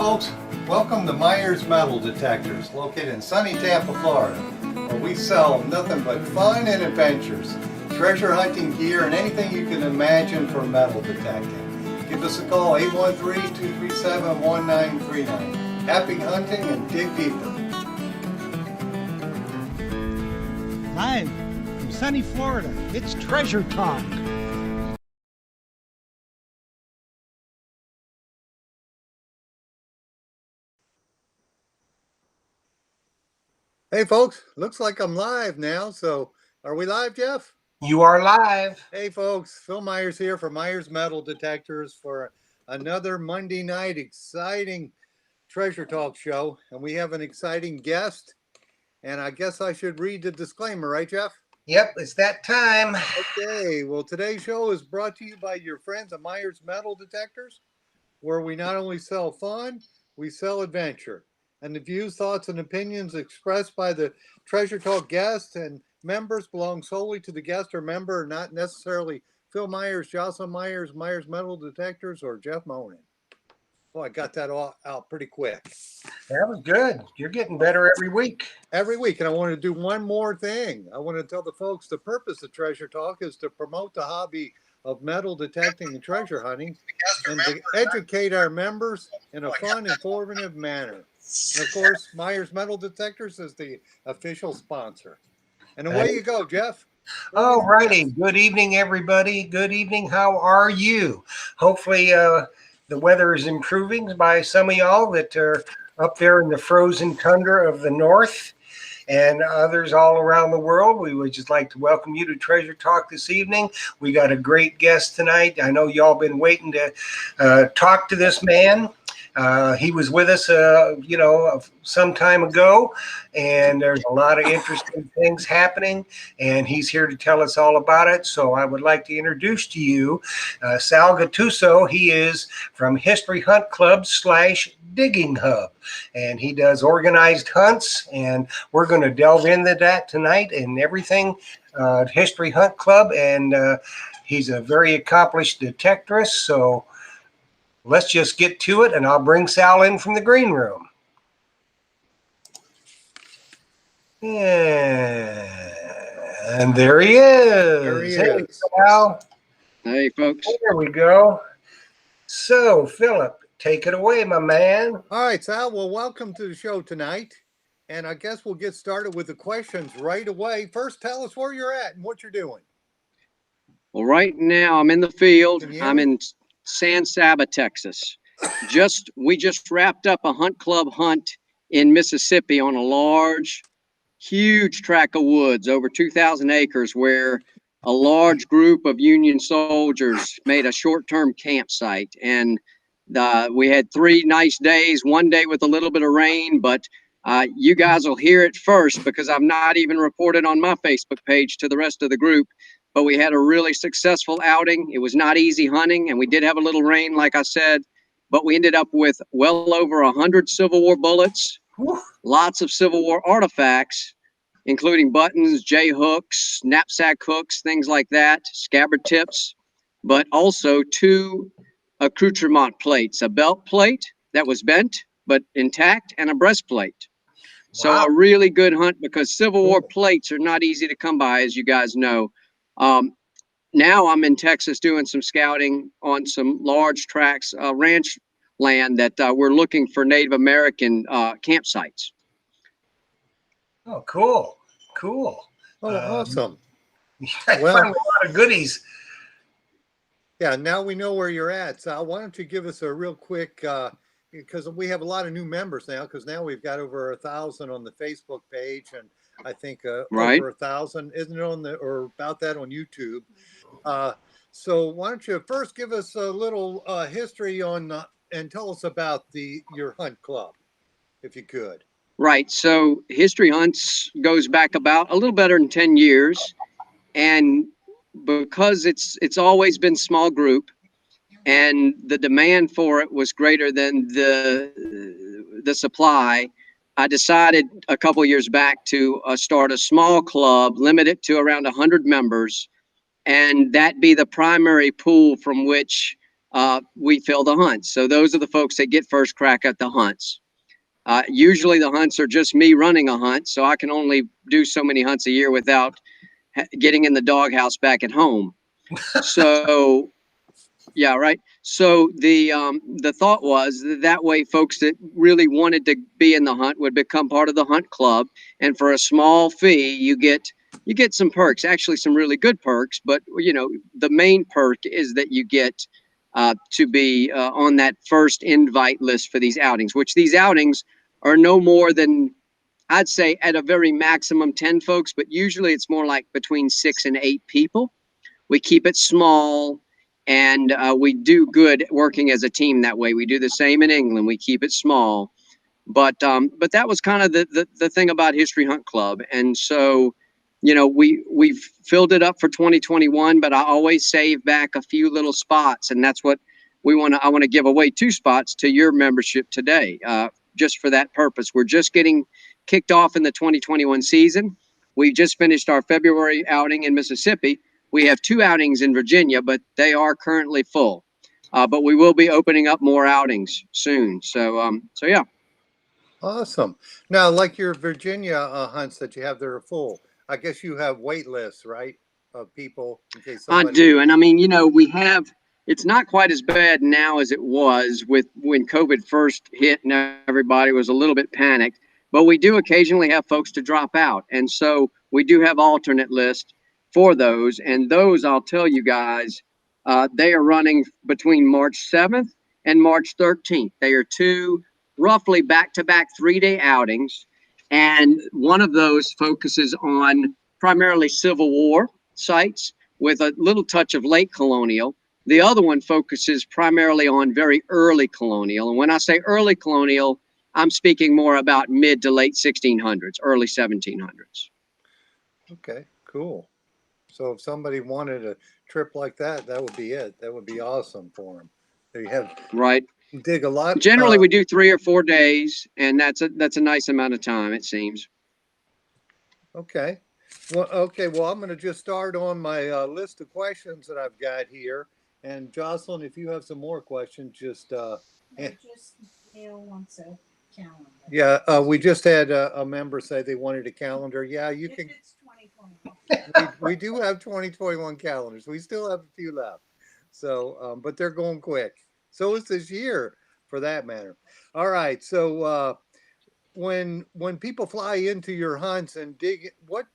folks, welcome to Myers Metal Detectors, located in sunny Tampa, Florida, where we sell nothing but fun and adventures, treasure hunting gear, and anything you can imagine for metal detecting. Give us a call, 813-237-1939. Happy hunting and dig deeper. Live from sunny Florida, it's Treasure Talk. Hey folks, looks like I'm live now, so are we live, Jeff? You are live. Hey folks, Phil Myers here for Myers Metal Detectors for another Monday night exciting Treasure Talk show, and we have an exciting guest, and I guess I should read the disclaimer, right, Jeff? Yep, it's that time. Okay, well, today's show is brought to you by your friends at Myers Metal Detectors, where we not only sell fun, we sell adventure. And the views, thoughts, and opinions expressed by the Treasure Talk guests and members belong solely to the guest or member, not necessarily Phil Myers, Jocelyn Myers, Myers Metal Detectors, or Jeff Monin. Well, I got that all out pretty quick. That was good. You're getting better every week. Every week. And I want to do one more thing. I want to tell the folks the purpose of Treasure Talk is to promote the hobby of metal detecting and treasure hunting and to educate our members in a fun, informative manner. And of course, Myers Metal Detectors is the official sponsor. And away you go, Jeff. All righty. Good evening, everybody. Good evening. How are you? Hopefully, the weather is improving by some of y'all that are up there in the frozen tundra of the north and others all around the world. We would just like to welcome you to Treasure Talk this evening. We got a great guest tonight. I know y'all been waiting to talk to this man. He was with us, some time ago, and there's a lot of interesting things happening, and he's here to tell us all about it. So I would like to introduce to you SAL Guttuso. He is from History Hunt Club / DignHub, and he does organized hunts, and we're going to delve into that tonight and everything. History Hunt Club, and he's a very accomplished detectorist, so let's just get to it, and I'll bring Sal in from the green room. And there he is. There he Hey, is. Sal. Hey, folks. There we go. So, Philip, take it away, my man. All right, Sal. Well, welcome to the show tonight. And I guess we'll get started with the questions right away. First, tell us where you're at and what you're doing. Well, right now I'm in the field. Can you hear I'm me? in San Saba, Texas. We just wrapped up a hunt club hunt in Mississippi on a large, huge tract of woods, over 2,000 acres, where a large group of Union soldiers made a short-term campsite. And we had 3 nice days, one day with a little bit of rain, but you guys will hear it first because I've not even reported on my Facebook page to the rest of the group. But we had a really successful outing. It was not easy hunting, and we did have a little rain, like I said, but we ended up with well over 100 Civil War bullets, lots of Civil War artifacts, including buttons, J-hooks, knapsack hooks, things like that, scabbard tips, but also 2 accoutrement plates, a belt plate that was bent but intact, and a breastplate. So Wow. a really good hunt because Civil War plates are not easy to come by, as you guys know. Now I'm in Texas doing some scouting on some large tracts, ranch land that we're looking for Native American campsites. Oh, cool. Cool. Oh, awesome. I Well- found a lot of goodies. Yeah, now we know where you're at. Sal, why don't you give us a real quick, because we have a lot of new members now, because now we've got over 1,000 on the Facebook page, and I think Right. over 1,000, isn't it on or about that on YouTube? So why don't you first give us a little history on and tell us about your hunt club, if you could. Right. So History Hunts goes back about a little better than 10 years. And because it's always been small group and the demand for it was greater than the supply, I decided a couple years back to start a small club, limit it to around 100 members, and that be the primary pool from which we fill the hunts. So those are the folks that get first crack at the hunts. Usually the hunts are just me running a hunt, so I can only do so many hunts a year without getting in the doghouse back at home. So yeah, right. So the thought was that way folks that really wanted to be in the hunt would become part of the hunt club, and for a small fee you get some perks, actually some really good perks, but you know, the main perk is that you get to be on that first invite list for these outings, which these outings are no more than, I'd say at a very maximum 10 folks, but usually it's more like between 6 and 8 people. We keep it small, and we do good working as a team that way. We do the same in England. We keep it small, but that was kind of the thing about History Hunt Club. And so, you know, we've filled it up for 2021, but I always save back a few little spots, and that's what I want to give away 2 spots to your membership today, just for that purpose. We're just getting kicked off in the 2021 season. We just finished our February outing in Mississippi. We have 2 outings in Virginia, but they are currently full. But we will be opening up more outings soon. So yeah. Awesome. Now, like your Virginia hunts that you have that are full, I guess you have wait lists, right, of people in case I somebody. do. And I mean, you know, it's not quite as bad now as it was when COVID first hit and everybody was a little bit panicked, but we do occasionally have folks to drop out. And so we do have alternate lists for those. And those, I'll tell you guys, they are running between March 7th and March 13th. They are 2 roughly back-to-back 3-day outings. And one of those focuses on primarily Civil War sites with a little touch of late colonial. The other one focuses primarily on very early colonial. And when I say early colonial, I'm speaking more about mid to late 1600s, early 1700s. Okay, cool. So if somebody wanted a trip like that, that would be it. That would be awesome for them. They have Right. dig a lot. Generally, we do 3 or 4 days, and that's a nice amount of time, it seems. Okay. Well, okay. Well, I'm going to just start on my list of questions that I've got here. And Jocelyn, if you have some more questions, just Neil wants a calendar. yeah. We just had a member say they wanted a calendar. Yeah, you If can. it's 2021. We do have 2021 calendars. We still have a few left. So, but they're going quick. So is this year, for that matter. All right. So when people fly into your hunts and dig, what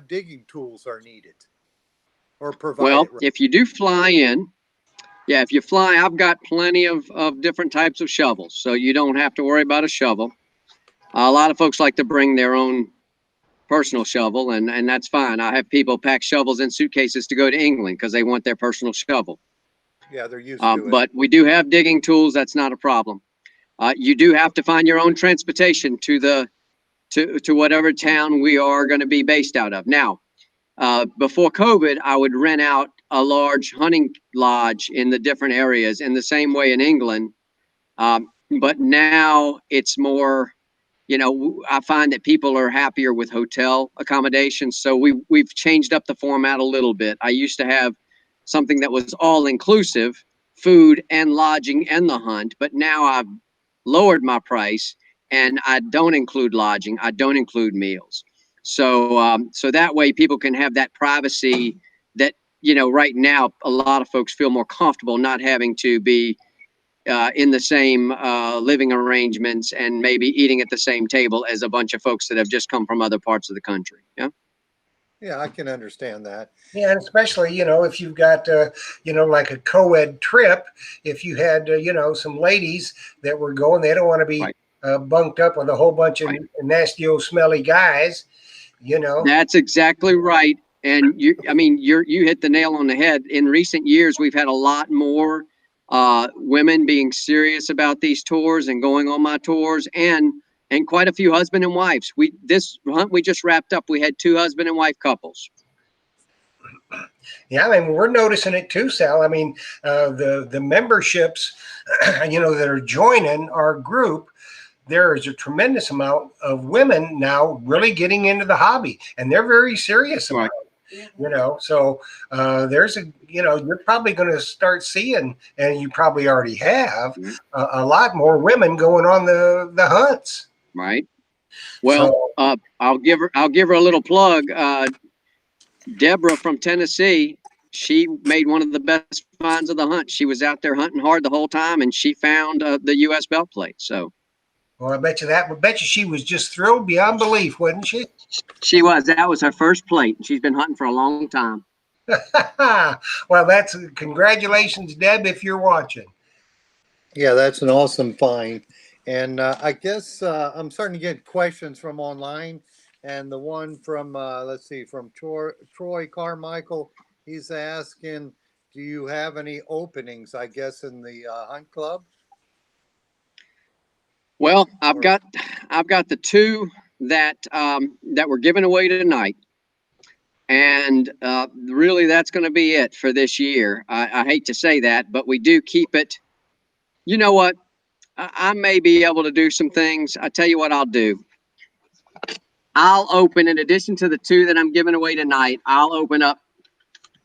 digging tools are needed or provided? Well, if you do fly in, yeah, if you fly, I've got plenty of different types of shovels, so you don't have to worry about a shovel. A lot of folks like to bring their own personal shovel, and that's fine. I have people pack shovels in suitcases to go to England because they want their personal shovel. Yeah, they're used to it. But we do have digging tools. That's not a problem. You do have to find your own transportation to whatever town we are going to be based out of. Now, before COVID, I would rent out a large hunting lodge in the different areas in the same way in England. But now it's more, you know, I find that people are happier with hotel accommodations. So we've changed up the format a little bit. I used to have something that was all inclusive, food and lodging and the hunt, but now I've lowered my price and I don't include lodging. I don't include meals. So so that way people can have that privacy that, you know, right now a lot of folks feel more comfortable not having to be in the same living arrangements and maybe eating at the same table as a bunch of folks that have just come from other parts of the country. Yeah. Yeah, I can understand that. Yeah, and especially, you know, if you've got, you know, like a co-ed trip, if you had, you know, some ladies that were going, they don't want to be bunked up with a whole bunch of nasty old smelly guys, you know. That's exactly right. And you hit the nail on the head. In recent years, we've had a lot more women being serious about these tours and going on my tours, and quite a few husband and wives. This hunt we just wrapped up, we had 2 husband and wife couples. Yeah, I mean, we're noticing it too, Sal. I mean, the memberships, you know, that are joining our group, there is a tremendous amount of women now really getting into the hobby, and they're very serious about it. You know, so there's you're probably going to start seeing, and you probably already have, a lot more women going on the hunts. Right. Well, So, I'll give her a little plug. Deborah from Tennessee, she made one of the best finds of the hunt. She was out there hunting hard the whole time, and she found the U.S. belt plate. So, well, I bet you she was just thrilled beyond belief, wasn't she? she was. That was her first plate, and she's been hunting for a long time. Well, that's congratulations, Deb, if you're watching. Yeah, that's an awesome find. And I guess I'm starting to get questions from online. And the one from, let's see, from Troy Carmichael, he's asking, do you have any openings, I guess, in the hunt club? Well, I've got the two that we're giving away tonight. And really, that's going to be it for this year. I hate to say that, but we do keep it. You know what? I may be able to do some things. I tell you what I'll do. I'll open, in addition to the two that I'm giving away tonight, I'll open up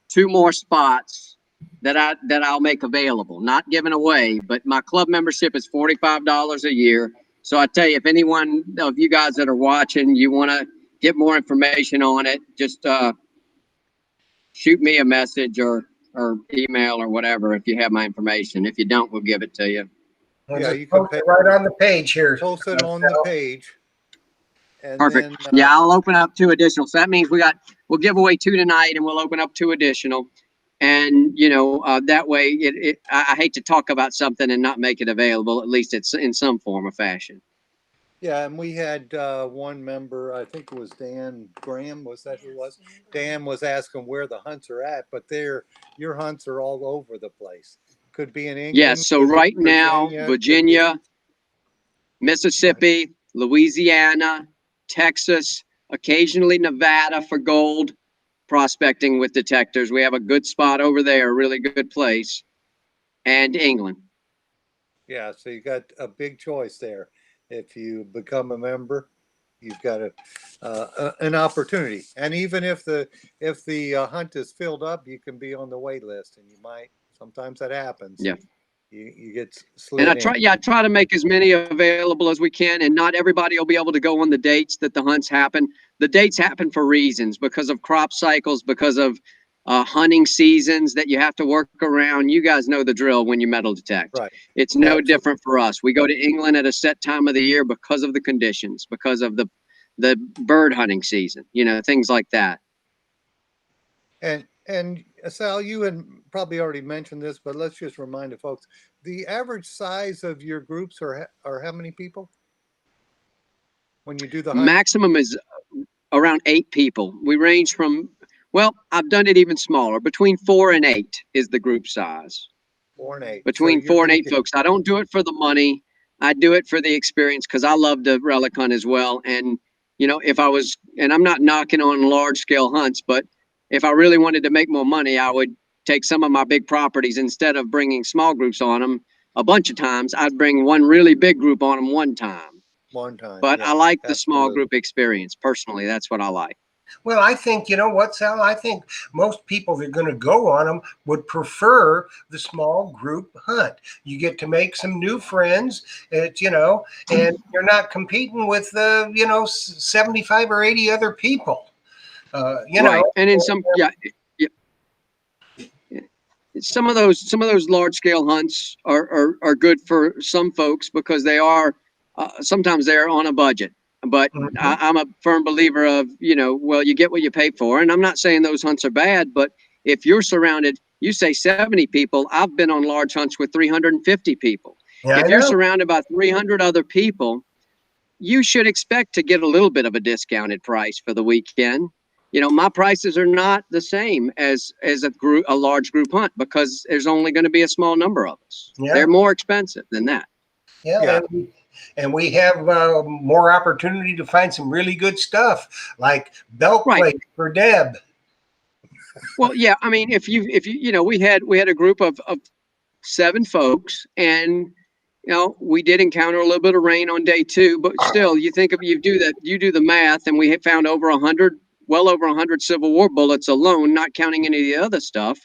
2 more spots that I'll make available. Not giving away, but my club membership is $45 a year. So I tell you, if anyone of you guys that are watching, you want to get more information on it, just shoot me a message or email or whatever if you have my information. If you don't, we'll give it to you. Yeah, you can post it right on the page here. Post it on the page. And Perfect. then, Yeah, I'll open up 2 additional. So that means we'll give away 2 tonight, and we'll open up 2 additional. And that way, I hate to talk about something and not make it available. At least it's in some form or fashion. Yeah, and we had one member, I think it was Dan Graham, was that who it was? Dan was asking where the hunts are at, but your hunts are all over the place. Could be in England. Yes, so right now, Virginia, Mississippi, Louisiana, Texas, occasionally Nevada for gold prospecting with detectors. We have a good spot over there, a really good place, and England. Yeah, so you got a big choice there. If you become a member, you've got an opportunity. And even if the hunt is filled up, you can be on the wait list, and you might. Sometimes that happens. Yeah. You get slid and I try to make as many available as we can, and not everybody will be able to go on the dates that the hunts happen. The dates happen for reasons, because of crop cycles, because of hunting seasons that you have to work around. You guys know the drill when you metal detect. Right. It's no different for us. We go to England at a set time of the year because of the conditions, because of the bird hunting season, things like that. And Sal, you had probably already mentioned this, but let's just remind the folks, the average size of your groups are how many people when you do the hunt? Maximum is around 8 people. We range from, well, I've done it even smaller. Between 4 and 8 is the group size. 4 and 8. Between 4 and 8 folks. I don't do it for the money. I do it for the experience, because I love to relic hunt as well. And, if I was, and I'm not knocking on large scale hunts, but if I really wanted to make more money, I would take some of my big properties, instead of bringing small groups on them a bunch of times, I'd bring one really big group on them one time. But yeah, I like the small group experience. Personally, that's what I like. Well, I think, you know what, Sal? I think most people that are going to go on them would prefer the small group hunt. You get to make some new friends, and you're not competing with 75 or 80 other people. Right. And in some, some of those large scale hunts are good for some folks, because they are sometimes they're on a budget. But I'm a firm believer of, you get what you pay for. And I'm not saying those hunts are bad, but if you're surrounded, you say 70 people, I've been on large hunts with 350 people. Yeah, if you're surrounded by 300 other people, you should expect to get a little bit of a discounted price for the weekend. My prices are not the same as a large group hunt, because there's only going to be a small number of us. Yeah. They're more expensive than that. Yeah. And we have more opportunity to find some really good stuff, like belt plate for Deb. Well, yeah. I mean, if you we had a group of 7 folks, and we did encounter a little bit of rain on day 2, but still, you do the math, and we had found over 100 well over 100 Civil War bullets alone, not counting any of the other stuff.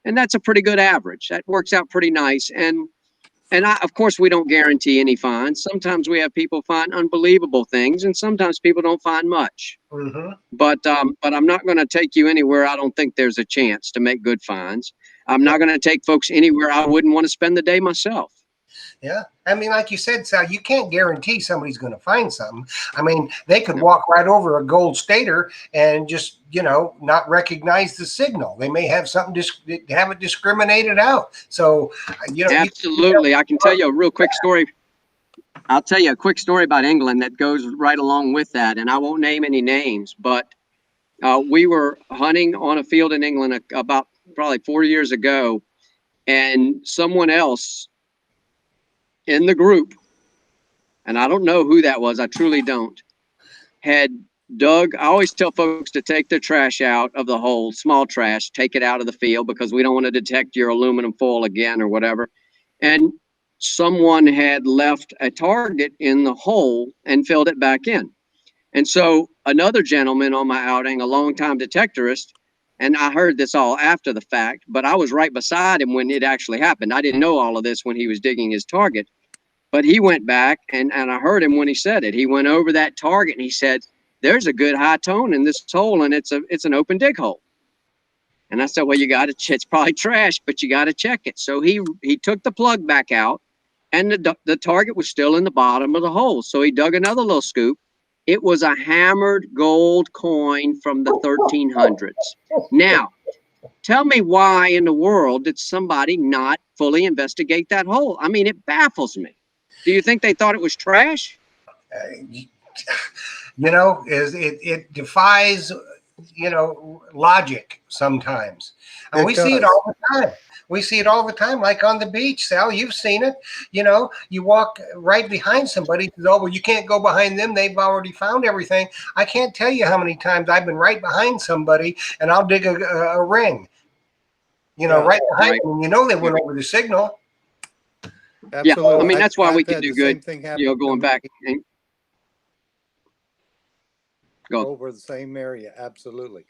And that's a pretty good average. That works out pretty nice. And of course, we don't guarantee any fines. Sometimes we have people find unbelievable things, and sometimes people don't find much. Mm-hmm. But I'm not going to take you anywhere I don't think there's a chance to make good fines. I'm not going to take folks anywhere I wouldn't want to spend the day myself. Yeah. I mean, like you said, Sal, you can't guarantee somebody's going to find something. I mean, they could No. walk right over a gold stater and just, not recognize the signal. They may have something, have it discriminated out. So, Absolutely. I can tell you a real quick story. I'll tell you a quick story about England that goes right along with that. And I won't name any names, but we were hunting on a field in England about probably 4 years ago. And someone else in the group, and I don't know who that was, I truly don't, had dug. I always tell folks to take their trash out of the hole, small trash, take it out of the field, because we don't want to detect your aluminum foil again or whatever. And someone had left a target in the hole and filled it back in. And so another gentleman on my outing, a longtime detectorist, and I heard this all after the fact, but I was right beside him when it actually happened. I didn't know all of this when he was digging his target, but he went back and I heard him when he said it. He went over that target and he said, "There's a good high tone in this hole, and it's an open dig hole." And I said, "Well, you got to, it's probably trash, but you got to check it." So he took the plug back out, and the target was still in the bottom of the hole. So he dug another little scoop. It was a hammered gold coin from the 1300s. Now, tell me why in the world did somebody not fully investigate that hole? I mean, it baffles me. Do you think they thought it was trash? It defies, logic sometimes. And we see it all the time. We see it all the time, like on the beach, Sal. You've seen it. You walk right behind somebody. Oh, well, you can't go behind them. They've already found everything. I can't tell you how many times I've been right behind somebody, and I'll dig a ring. Right behind them. And they went over the signal. Absolutely. Yeah, I mean, that's why we can had do the same good. thing happen Going back and go over the same area. Absolutely.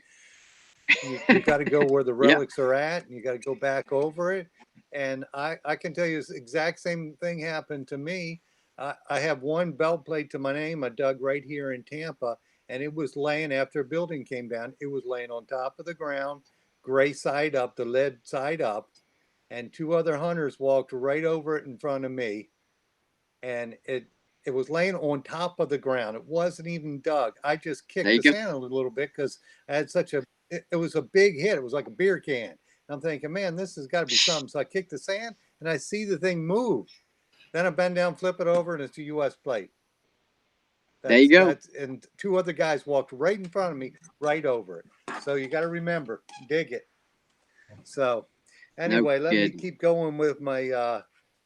You got to go where the relics are at, and you got to go back over it. And I can tell you the exact same thing happened to me. I have one belt plate to my name I dug right here in Tampa, and it was laying after a building came down. It was laying on top of the ground, gray side up, the lead side up, and two other hunters walked right over it in front of me, and it was laying on top of the ground. It wasn't even dug. I just kicked the sand a little bit because I had it was a big hit. It was like a beer can. And I'm thinking, man, this has got to be something. So I kicked the sand and I see the thing move. Then I bend down, flip it over, and it's a U.S. plate. There you go. And two other guys walked right in front of me, right over it. So you got to remember, dig it. So anyway, let me keep going with my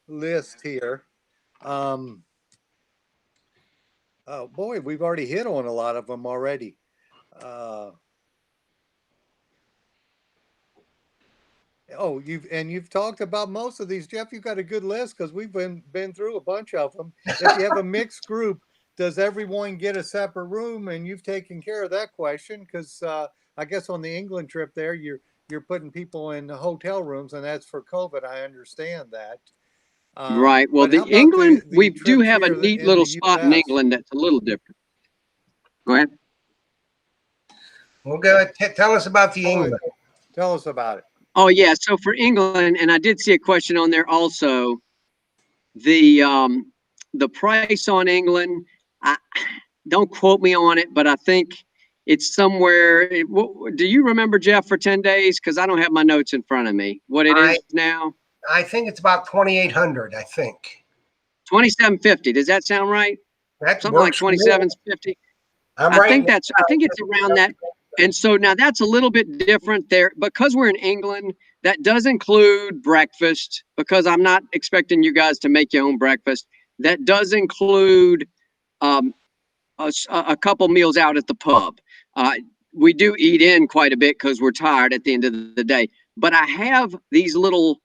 list here. Oh boy, we've already hit on a lot of them already. You've talked about most of these, Jeff. You've got a good list because we've been through a bunch of them. If you have a mixed group, does everyone get a separate room? And you've taken care of that question because I guess on the England trip there, you're putting people in the hotel rooms, and that's for COVID. I understand that. Right. Well, the England, we do have a neat little spot in England that's a little different. Go ahead. Well, go ahead. Tell us about the England. Tell us about it. Oh, yeah. So for England, and I did see a question on there also, the price on England, don't quote me on it, but I think it's somewhere. Do you remember, Jeff, for 10 days? Because I don't have my notes in front of me. What it is now? I think it's about 2,800. I think 2,750. Does that sound right? That something like 2,750. I think it's around that. And so now that's a little bit different there because we're in England. That does include breakfast, because I'm not expecting you guys to make your own breakfast. That does include a couple meals out at the pub. We do eat in quite a bit because we're tired at the end of the day. But I have these little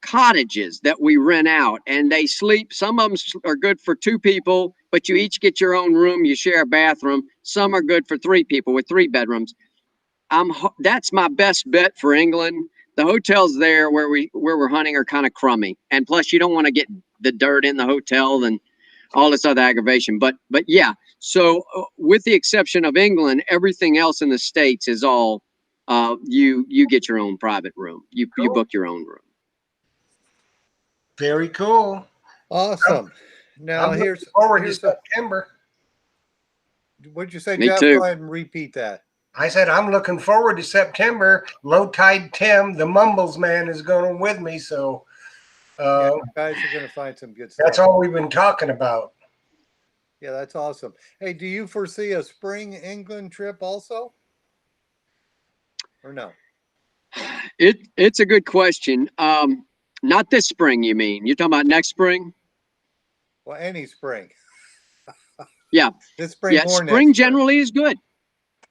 cottages that we rent out, and they sleep. Some of them are good for 2 people, but you each get your own room. You share a bathroom. Some are good for 3 people with 3 bedrooms. That's my best bet for England. The hotels there where we're hunting are kind of crummy, and plus you don't want to get the dirt in the hotel and all this other aggravation. But yeah. So with the exception of England, everything else in the States is all you get your own private room. You book your own room. Very cool. Awesome. Now I'm here's looking forward to here's September. what'd you say, Me Jeff? too. Go ahead and repeat that. I said I'm looking forward to September. Low Tide Tim, the Mumbles man, is going with me. So Yeah, you guys are going to find some good that's stuff. all we've been talking about. Yeah, that's awesome. Hey, do you foresee a spring England trip also? Or no? It's a good question. Not this spring, you mean? You're talking about next spring? Well, any spring. Yeah. This spring or Spring next spring. generally is good.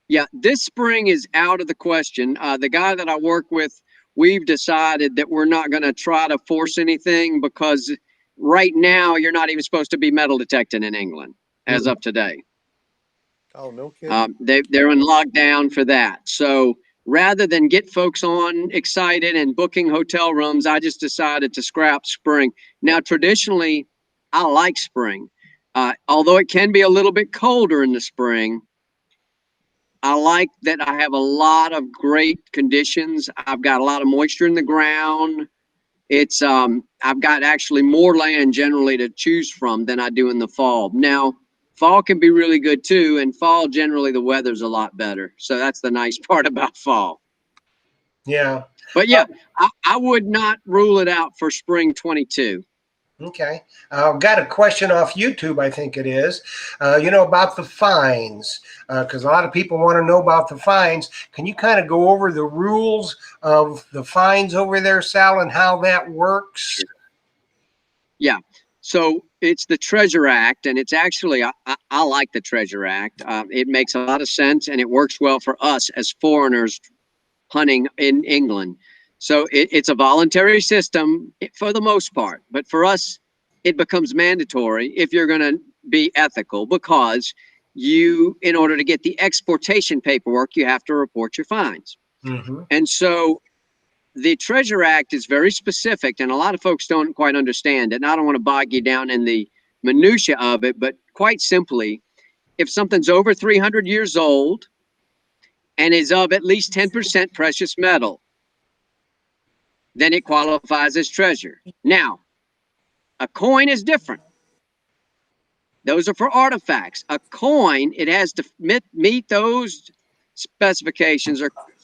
Yeah, this spring is out of the question. The guy that I work with, we've decided that we're not going to try to force anything because right now you're not even supposed to be metal detecting in England as of today. Oh, no kidding. They're in lockdown for that. So rather than get folks on excited and booking hotel rooms, I just decided to scrap spring. Now, traditionally, I like spring. Although it can be a little bit colder in the spring, I like that I have a lot of great conditions. I've got a lot of moisture in the ground. It's I've got actually more land generally to choose from than I do in the fall. Now, fall can be really good too, and fall generally the weather's a lot better. So that's the nice part about fall. Yeah. But yeah, I would not rule it out for spring 22. Okay. I've got a question off YouTube, I think it is, about the fines, because a lot of people want to know about the fines. Can you kind of go over the rules of the fines over there, Sal, and how that works? Yeah. So it's the Treasure Act, and it's actually, I like the Treasure Act. It makes a lot of sense, and it works well for us as foreigners hunting in England. So it's a voluntary system for the most part, but for us, it becomes mandatory if you're going to be ethical, because in order to get the exportation paperwork, you have to report your fines. Mm-hmm. And so the Treasure Act is very specific, and a lot of folks don't quite understand it. And I don't want to bog you down in the minutia of it, but quite simply, if something's over 300 years old and is of at least 10% precious metal, then it qualifies as treasure. Now, a coin is different. Those are for artifacts. A coin, it has to meet those specifications,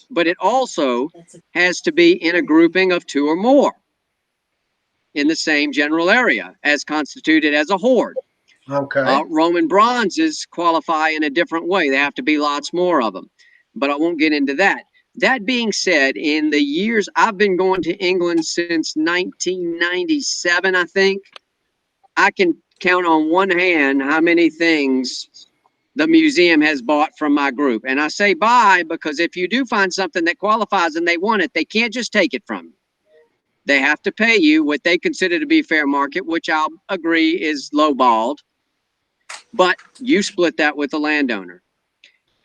but it also has to be in a grouping of 2 or more in the same general area as constituted as a hoard. Okay. Roman bronzes qualify in a different way. They have to be lots more of them, but I won't get into that. That being said, in the years I've been going to England since 1997, I think, I can count on one hand how many things the museum has bought from my group. And I say buy because if you do find something that qualifies and they want it, they can't just take it from you. They have to pay you what they consider to be fair market, which I'll agree is lowballed. But you split that with the landowner.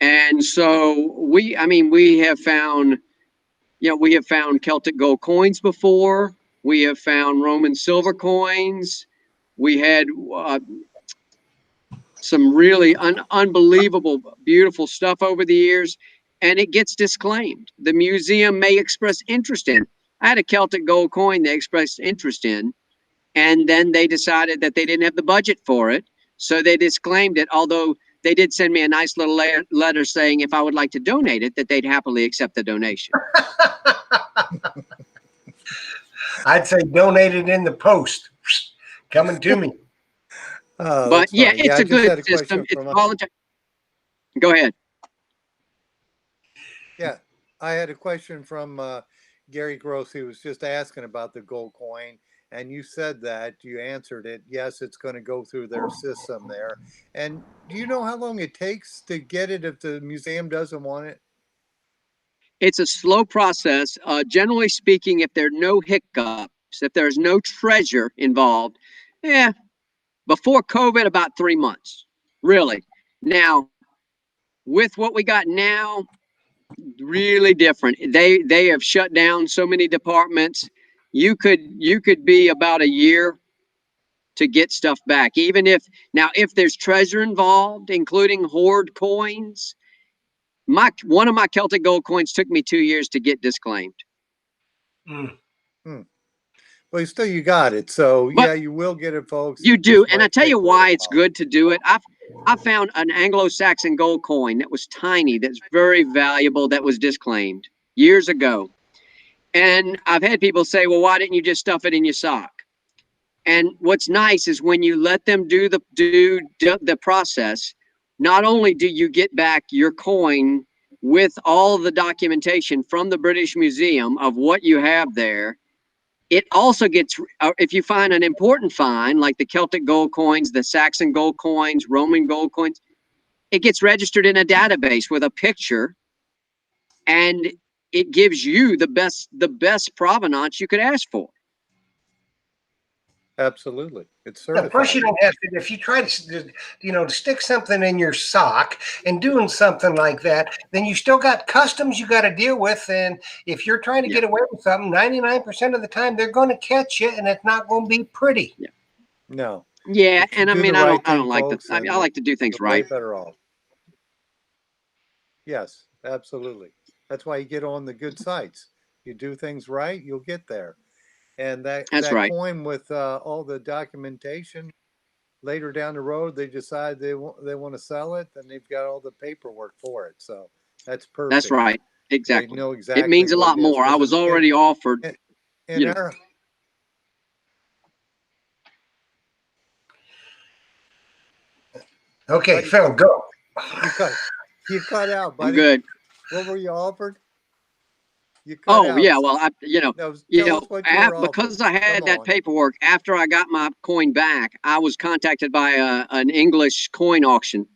And so we have found, we have found Celtic gold coins before. We have found Roman silver coins. We had some really unbelievable, beautiful stuff over the years, and it gets disclaimed. The museum may express interest in. I had a Celtic gold coin they expressed interest in, and then they decided that they didn't have the budget for it, so they disclaimed it, although they did send me a nice little letter saying if I would like to donate it, that they'd happily accept the donation. I'd say donate it in the post. Coming to me. But yeah, funny. it's I a just had good a question system. It's from voluntary. Go ahead. Yeah, I had a question from Gary Gross. He was just asking about the gold coin, and you said that you answered it. Yes, it's going to go through their system there. And do you know how long it takes to get it if the museum doesn't want it? It's a slow process. Generally speaking, if there are no hiccups, if there's no treasure involved, yeah, before COVID, about 3 months, really. Now, with what we got now, really different. They have shut down so many departments. You could be about a year to get stuff back. Even if there's treasure involved, including hoard coins, one of my Celtic gold coins took me 2 years to get disclaimed. Mm. Well, still you got it. So But yeah, you will get it, folks. you It do, just and I might tell you take a why little it's while. good to do it. I found an Anglo-Saxon gold coin that was tiny, that's very valuable, that was disclaimed years ago. And I've had people say, well, why didn't you just stuff it in your sock? And what's nice is when you let them do the process, not only do you get back your coin with all the documentation from the British Museum of what you have there, it also gets, if you find an important find, like the Celtic gold coins, the Saxon gold coins, Roman gold coins, it gets registered in a database with a picture, and it gives you the best provenance you could ask for. Absolutely, it's Of course, certified. you don't have to. If you try to, stick something in your sock and doing something like that, then you still got customs you got to deal with. And if you're trying to Yeah. get away with something, 99% of the time they're going to catch you, and it's not going to be pretty. Yeah. No. Yeah, If you and I do mean, the I right don't thing, like folks, I then like to do things you're way right. better off. Yes, absolutely. That's why you get on the good sites. You do things right, you'll get there. And That's that right. coin with all the documentation, later down the road, they decide they want to sell it, then they've got all the paperwork for it. So that's That's perfect. right. They Exactly. know It exactly means a what lot it is. more. I was already offered, In you know. our Okay, buddy, Phil, go. you cut out, I'm buddy. good. What were you offered? You cut Oh out. yeah, well, No, tell us what you were offered. because I Come had that on. paperwork after I got my coin back, I was contacted by an English coin auction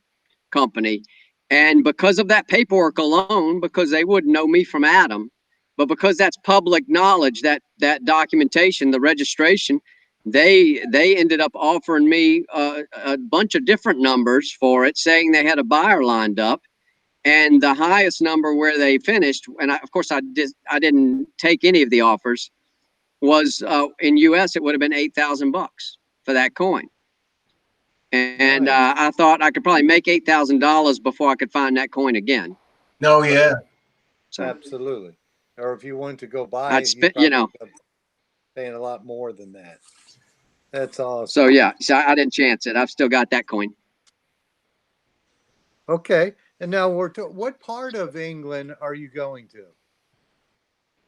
company, and because of that paperwork alone, because they wouldn't know me from Adam, but because that's public knowledge, that documentation, the registration, they ended up offering me a bunch of different numbers for it, saying they had a buyer lined up. And the highest number where they finished, and of course I didn't take any of the offers, was in US it would have been $8,000 for that coin. And Nice. I thought I could probably make $8,000 before I could find that coin again. Oh, yeah. So Absolutely. Or if you wanted to go buy I'd it, you spent, probably end up paying a lot more than that. That's awesome. So yeah, so I didn't chance it. I've still got that coin. Okay. And now what part of England are you going to?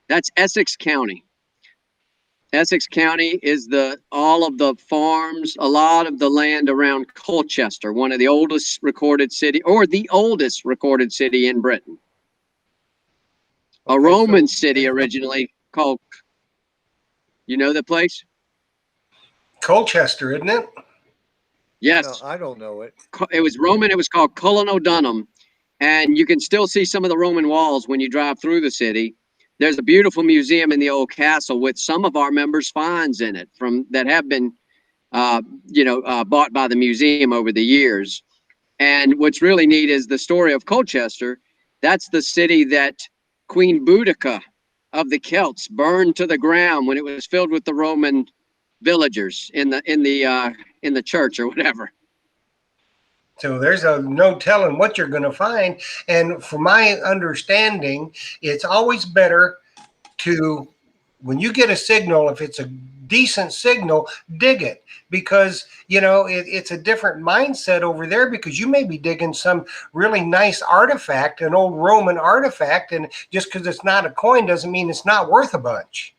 That's Essex County. Essex County is all of the farms, a lot of the land around Colchester, one of the oldest recorded city, or the oldest recorded city in Britain. A Okay, Roman so city originally called, you know the place? Colchester, isn't it? no, Yes. I don't know it. It was Roman. It was called Colonel. And you can still see some of the Roman walls when you drive through the city. There's a beautiful museum in the old castle with some of our members' finds in it that have been, bought by the museum over the years. And what's really neat is the story of Colchester. That's the city that Queen Boudica of the Celts burned to the ground when it was filled with the Roman villagers in the church or whatever. So there's no telling what you're going to find. And from my understanding, it's always better to, when you get a signal, if it's a decent signal, dig it, because it's a different mindset over there, because you may be digging some really nice artifact, an old Roman artifact, and just because it's not a coin doesn't mean it's not worth a bunch.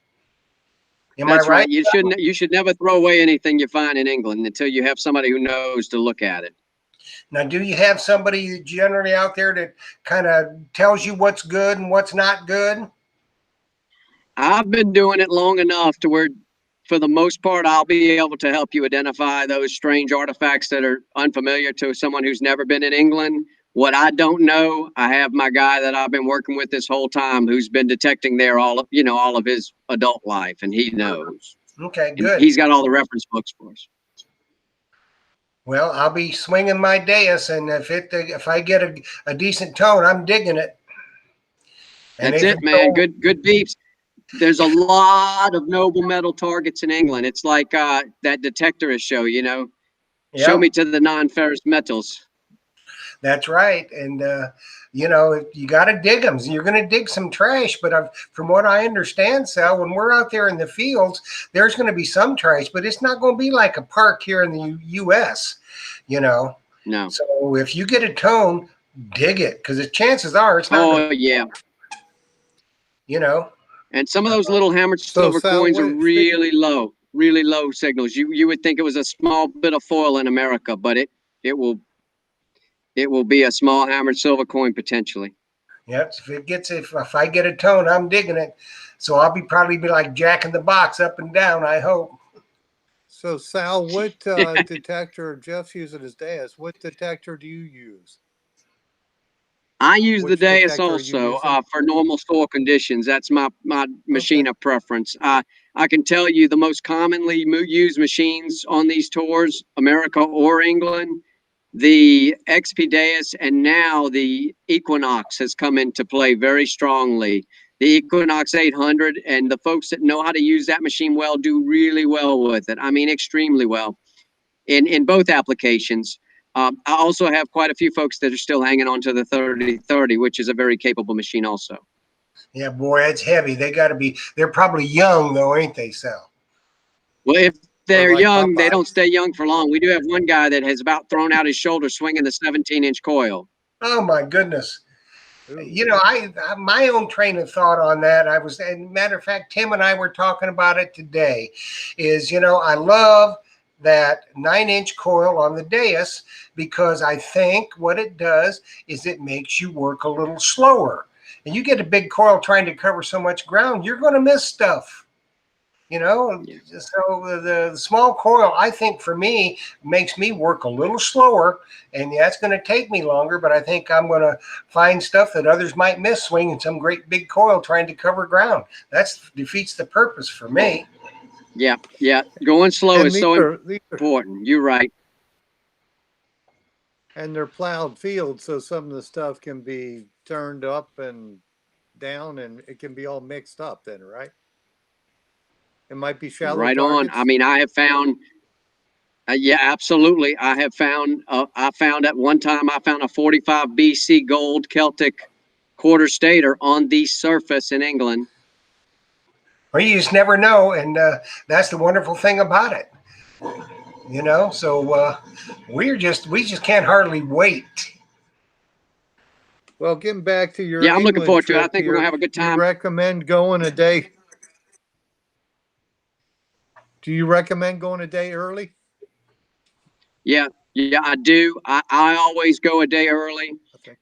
Am That's I right? right. You should never throw away anything you find in England until you have somebody who knows to look at it. Now, do you have somebody generally out there that kind of tells you what's good and what's not good? I've been doing it long enough to where, for the most part, I'll be able to help you identify those strange artifacts that are unfamiliar to someone who's never been in England. What I don't know, I have my guy that I've been working with this whole time who's been detecting there all of his adult life, and he knows. Okay, And good. he's got all the reference books for us. Well, I'll be swinging my dais, and if I get a decent tone, I'm digging it. And That's if it, it's man. so, Good beeps. There's a lot of noble metal targets in England. It's like that detector show, show yeah, me to the non-ferrous metals. that's right. And you got to dig them. You're going to dig some trash, but from what I understand, Sal, when we're out there in the fields, there's going to be some trash, but it's not going to be like a park here in the U.S. You know, No. so if you get a tone, dig it, because the chances are it's not. Oh, yeah. You know. And some of those little hammered So, silver Sal, coins are really low signals. You would think it was a small bit of foil in America, but it will be a small hammered silver coin potentially. Yep. If I get a tone, I'm digging it. So I'll probably be like Jack in the Box, up and down, I hope. So, Sal, what detector, Jeff's using his dais, what detector do you use? I use the Which Deus detector are you also using? for normal soil conditions. That's my machine Okay. of preference. I can tell you the most commonly used machines on these tours, America or England, the XP Deus, and now the Equinox has come into play very strongly. The Equinox 800, and the folks that know how to use that machine well do really well with it. I mean, extremely well in both applications. I also have quite a few folks that are still hanging on to the 3030, which is a very capable machine also. Yeah, boy, it's heavy. They're probably young though, ain't they, Sal? Well, if they're like young, they Popeye. don't stay young for long. We do have one guy that has about thrown out his shoulder swinging the 17-inch coil. Oh my goodness. Ooh. I my own train of thought on that. Matter of fact, Tim and I were talking about it today. I love that 9-inch coil on the Deus because I think what it does is it makes you work a little slower. And you get a big coil trying to cover so much ground, you're going to miss stuff. Yeah. So the small coil, I think for me, makes me work a little slower, and yeah, it's going to take me longer, but I think I'm going to find stuff that others might miss swinging some great big coil trying to cover ground. That defeats the purpose for me. Yeah. Going slow And is so these are, important. You're right. and they're plowed fields, so some of the stuff can be turned up and down, and it can be all mixed up then, right? It might be shallow Right on. targets. I mean, I have found yeah, absolutely. I found at one time, I found a 45 BC gold Celtic quarter stater on the surface in England. Well, you just never know, and that's the wonderful thing about it. So we just can't hardly wait. Well, getting back to your Yeah, I'm looking England forward to it. I trip think we're gonna here, have a good do you time. recommend going a day? Do you recommend going a day early? Yeah, I do. I always go a day early Okay.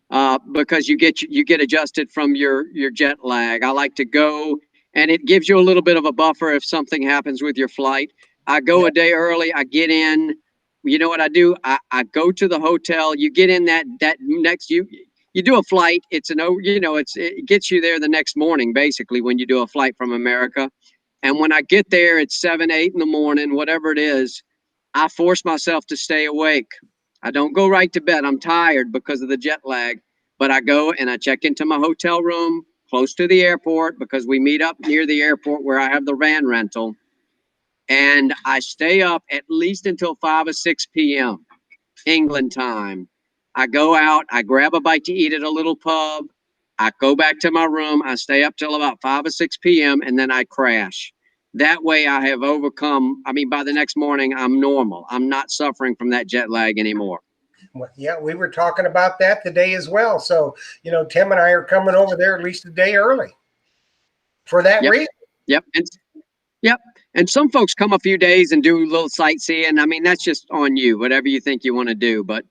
because you get adjusted from your jet lag. I like to go, and it gives you a little bit of a buffer if something happens with your flight. I go a day early. I get in. You know what I do? I go to the hotel. You get in that next you do a flight. It gets you there the next morning basically when you do a flight from America. And when I get there, it's 7, 8 in the morning, whatever it is. I force myself to stay awake. I don't go right to bed. I'm tired because of the jet lag, but I go and I check into my hotel room close to the airport because we meet up near the airport where I have the van rental. And I stay up at least until 5 or 6 p.m. England time. I go out, I grab a bite to eat at a little pub. I go back to my room. I stay up till about 5 or 6 p.m. and then I crash. That way I have overcome. I mean, by the next morning, I'm normal. I'm not suffering from that jet lag anymore. Yeah, we were talking about that today as well. So, Tim and I are coming over there at least a day early for that reason. Yep. And some folks come a few days and do a little sightseeing. I mean, that's just on you, whatever you think you want to do. But,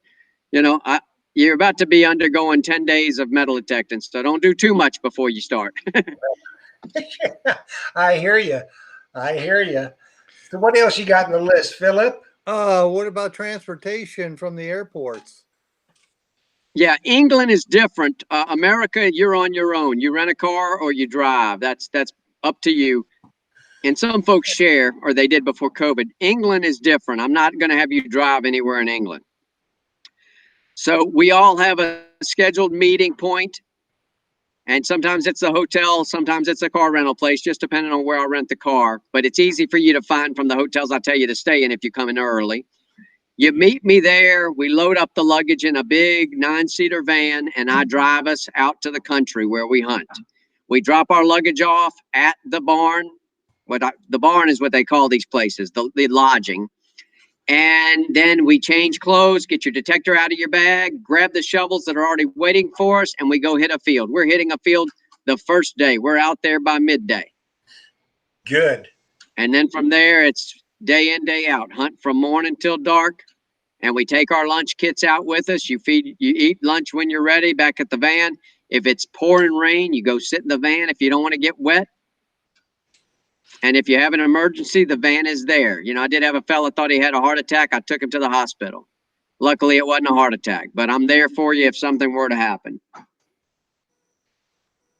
you're about to be undergoing 10 days of metal detecting, so don't do too much before you start. I hear you. So what else you got in the list, Philip? What about transportation from the airports? Yeah, England is different. America, you're on your own. You rent a car or you drive. That's up to you. and some folks share, or they did before COVID. England is different. I'm not going to have you drive anywhere in England. So we all have a scheduled meeting point, and sometimes it's a hotel, sometimes it's a car rental place, just depending on where I rent the car. But it's easy for you to find from the hotels I tell you to stay in if you come in early. You meet me there. We load up the luggage in a big 9-seater van, and I drive us out to the country where we hunt. We drop our luggage off at the barn. The barn is what they call these places, the lodging. And then we change clothes, get your detector out of your bag, grab the shovels that are already waiting for us, and we go hit a field. We're hitting a field the first day. We're out there by midday. Good. And then from there, it's day in, day out. Hunt from morning till dark. And we take our lunch kits out with us. You eat lunch when you're ready back at the van. If it's pouring rain, you go sit in the van if you don't want to get wet. And if you have an emergency, the van is there. You know, I did have a fella thought he had a heart attack. I took him to the hospital. Luckily, it wasn't a heart attack, but I'm there for you if something were to happen.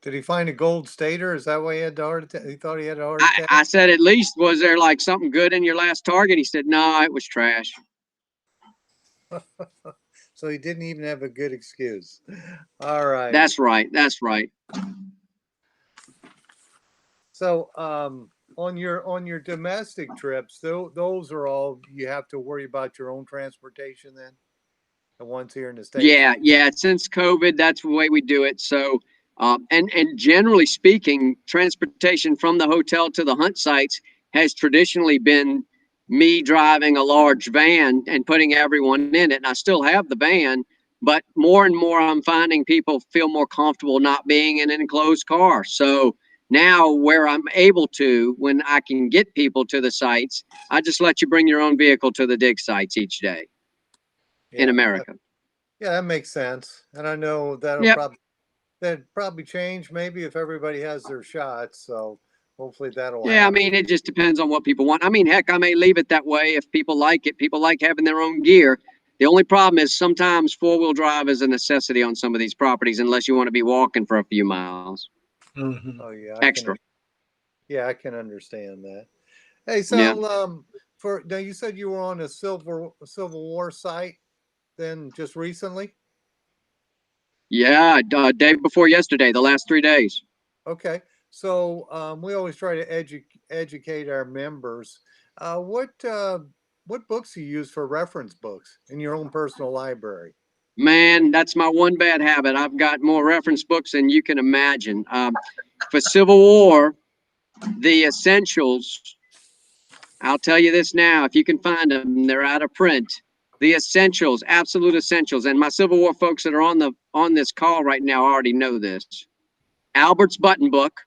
Did he find a gold stater? Is that why he had the heart attack? He thought he had a heart attack? I said, at least, was there like something good in your last target? He said, no, it was trash. So he didn't even have a good excuse. All right. That's right. That's right. So on your domestic trips, those are all you have to worry about your own transportation then? The ones here in the States? Yeah. Since COVID, that's the way we do it. So, and generally speaking, transportation from the hotel to the hunt sites has traditionally been me driving a large van and putting everyone in it. And I still have the van, but more and more I'm finding people feel more comfortable not being in an enclosed car. So now where I'm able to, when I can get people to the sites, I just let you bring your own vehicle to the dig sites each day in America. Yeah, that makes sense. And I know that'd probably change maybe if everybody has their shots. So hopefully that'll happen. I mean, it just depends on what people want. I mean, heck, I may leave it that way if people like it. People like having their own gear. The only problem is sometimes four-wheel drive is a necessity on some of these properties unless you want to be walking for a few miles. Mm-hmm. Oh yeah. Extra. I can understand that. Hey, so now you said you were on a Civil War site then just recently? Yeah, day before yesterday, the last 3 days. Okay. So we always try to educate our members. What books do you use for reference books in your own personal library? Man, that's my one bad habit. I've got more reference books than you can imagine. For Civil War, the essentials, I'll tell you this now, if you can find them, they're out of print. The essentials, absolute essentials. And my Civil War folks that are on this call right now already know this. Albert's Button Book.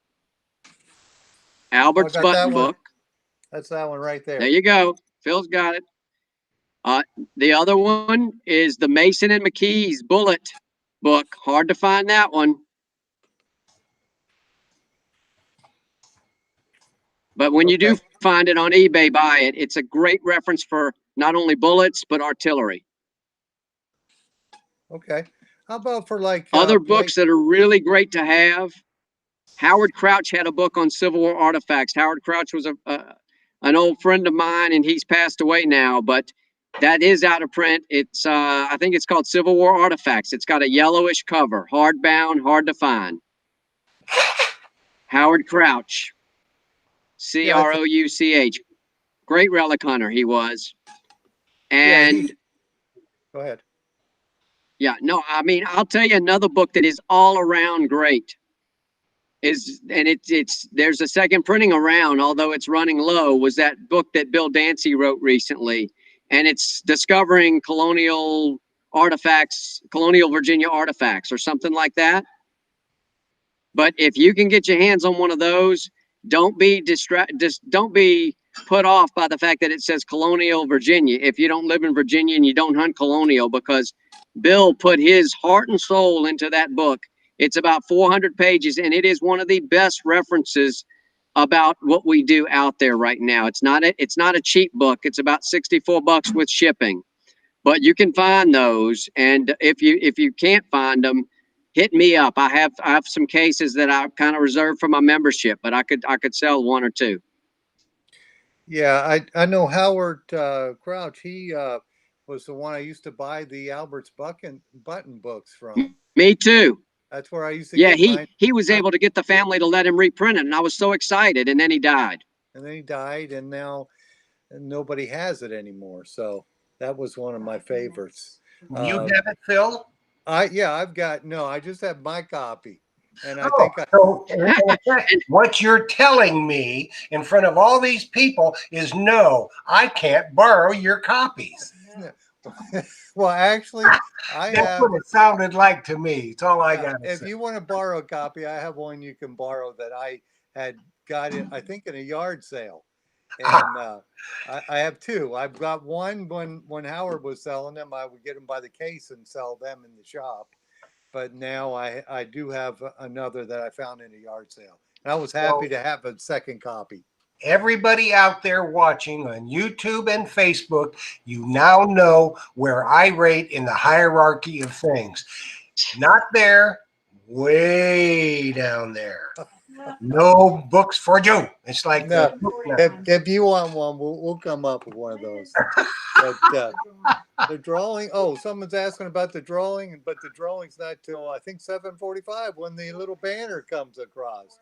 Albert's Button Book. That's that one right there. There you go. Phil's got it. The other one is the Mason and McKee's Bullet Book. Hard to find that one. But when you do find it on eBay, buy it. It's a great reference for not only bullets, but artillery. Okay. How about for like other books that are really great to have? Howard Crouch had a book on Civil War artifacts. Howard Crouch was an old friend of mine, and he's passed away now, but that is out of print. It's I think it's called Civil War Artifacts. It's got a yellowish cover, hardbound, hard to find. Howard Crouch, Crouch, great relic hunter he was. And go ahead. Yeah, no, I mean, I'll tell you another book that is all around great. There's a second printing around, although it's running low, was that book that Bill Dancy wrote recently. And it's discovering colonial artifacts, Colonial Virginia artifacts or something like that. But if you can get your hands on one of those, don't be don't be put off by the fact that it says Colonial Virginia if you don't live in Virginia and you don't hunt colonial, because Bill put his heart and soul into that book. It's about 400 pages, and it is one of the best references about what we do out there right now. It's not a cheap book. It's about $64 with shipping, but you can find those. And if you can't find them, hit me up. I have some cases that I kind of reserved for my membership, but I could sell one or two. Yeah, I know Howard Crouch. He was the one I used to buy the Albert's button books from. Me too. That's where I used to Yeah, get he mine. he was able to get the family to let him reprint it, and I was so excited. And then he died. And then he died, and now nobody has it anymore. So that was one of my favorites. You Uh, have it, Phil? I've got no. I just have my copy, and I Oh, think I so in effect, what you're telling me in front of all these people is no, I can't borrow your copies. well, actually, I That's have. what it sounded like to me. It's all I Yeah, got to if say. you want to borrow a copy, I have one you can borrow that I had got it, I think, in a yard sale. And I have two. I've got one when Howard was selling them, I would get them by the case and sell them in the shop. But now I do have another that I found in a yard sale. And I was happy So to have a second copy. everybody out there watching on YouTube and Facebook, you now know where I rate in the hierarchy of things. Not there, way down there. No books for you. It's like No, the if you want one, we'll come up with one of those. But the drawing. Oh, someone's asking about the drawing, but the drawing's not till I think 7:45 when the little banner comes across.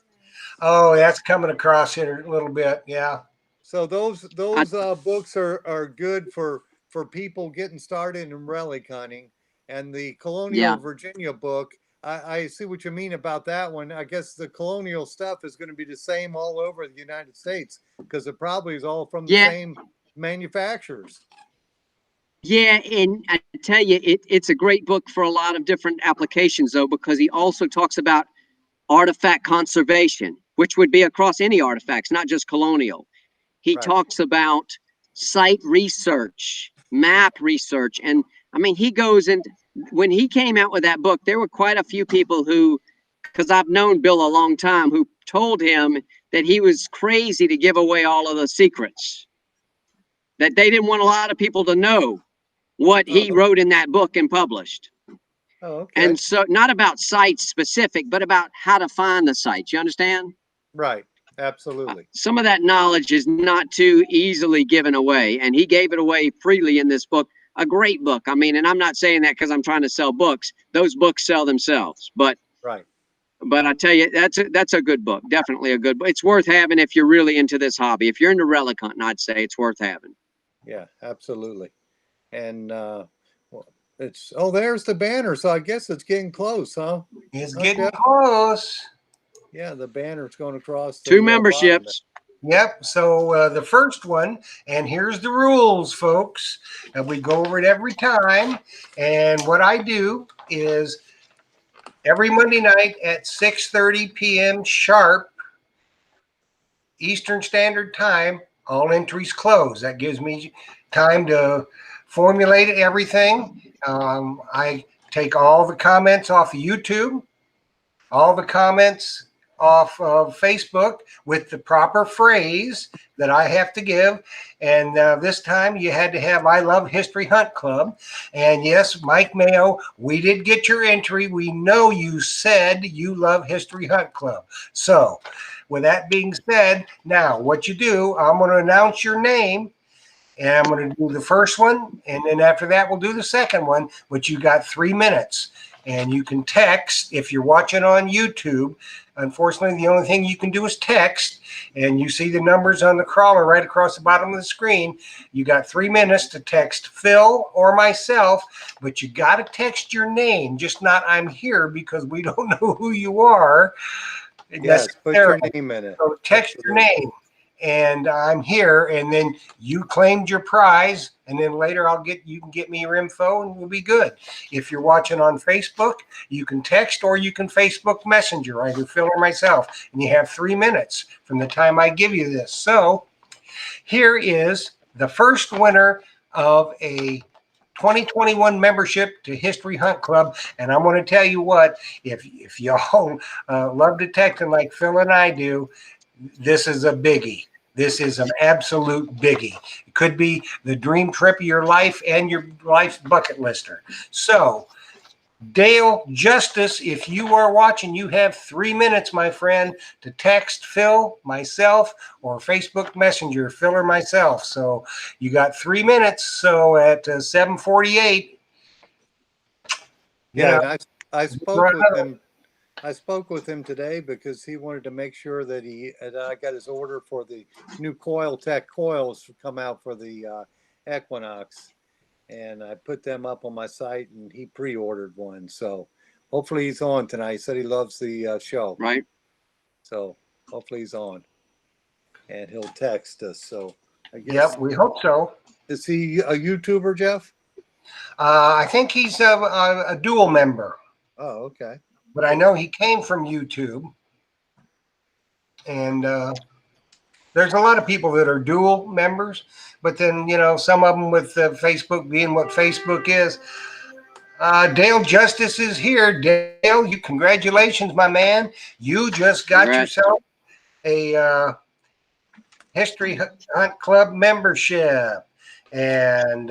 Oh, that's coming across here a little bit. Yeah. So those I, books are good for people getting started in relic hunting, and the Colonial yeah, Virginia book. I see what you mean about that one. I guess the colonial stuff is going to be the same all over the United States because it probably is all from the yeah, same manufacturers. yeah. And I tell you, it's a great book for a lot of different applications, though, because he also talks about artifact conservation, which would be across any artifacts, not just colonial. He Right. talks about site research, map research. And I mean, he goes and when he came out with that book, there were quite a few people who, because I've known Bill a long time, who told him that he was crazy to give away all of the secrets, that they didn't want a lot of people to know what Oh, he wrote in that book and published. oh, okay. And so, not about sites specific, but about how to find the sites. You understand? Right. Absolutely. Some of that knowledge is not too easily given away, and he gave it away freely in this book. A great book. I mean, and I'm not saying that because I'm trying to sell books. Those books sell themselves. Right. But I tell you, that's a good book. Definitely a good book. It's worth having if you're really into this hobby. If you're into relic hunting, I'd say it's worth having. Yeah. Absolutely. And well, it's there's the banner. So I guess it's getting close, huh? It's Okay. getting close. Yeah, the banner's going across the Two bottom memberships. Yep. So the first one, and here's the rules, folks. And we go over it every time. And what I do is every Monday night at 6:30 p.m. sharp Eastern Standard Time, all entries close. That gives me time to formulate everything. I take all the comments off of YouTube, all the comments off of Facebook with the proper phrase that I have to give. And this time you had to have I Love History Hunt Club. And yes, Mike Mayo, we did get your entry. We know you said you love History Hunt Club. So with that being said, now what you do, I'm going to announce your name. And I'm going to do the first one. And then after that, we'll do the second one. But you got 3 minutes. And you can text if you're watching on YouTube. Unfortunately, the only thing you can do is text. And you see the numbers on the crawler right across the bottom of the screen. You got 3 minutes to text Phil or myself. But you got to text your name. Just not I'm here because we don't know who you are. Yes, put your name in it. So text your Absolutely. name. And I'm here, and then you claimed your prize, and then later you can get me your info, and we'll be good. If you're watching on Facebook, you can text or you can Facebook Messenger, either Phil or myself, and you have 3 minutes from the time I give you this. So here is the first winner of a 2021 membership to History Hunt Club, and I'm going to tell you what: if y'all love detecting like Phil and I do, this is a biggie. This is an absolute biggie. It could be the dream trip of your life and your life's bucket lister. So Dale Justice, if you are watching, you have 3 minutes, my friend, to text Phil, myself, or Facebook Messenger, Phil or myself. So you got 3 minutes. So at 7:48, you Yeah, know, and I spoke with him. I spoke with him today because he wanted to make sure that I got his order for the new Coil Tech coils to come out for the Equinox, and I put them up on my site, and he pre-ordered one. So hopefully he's on tonight. He said he loves the show, Right. so hopefully he's on, and he'll text us. So I guess yep, we hope so. is he a YouTuber, Jeff? I think he's a dual member, Oh, okay. but I know he came from YouTube. And there's a lot of people that are dual members, but then, some of them with Facebook being what Facebook is. Dale Justice is here. Dale, congratulations, my man. You just got Congrats. yourself a History Hunt Club membership. And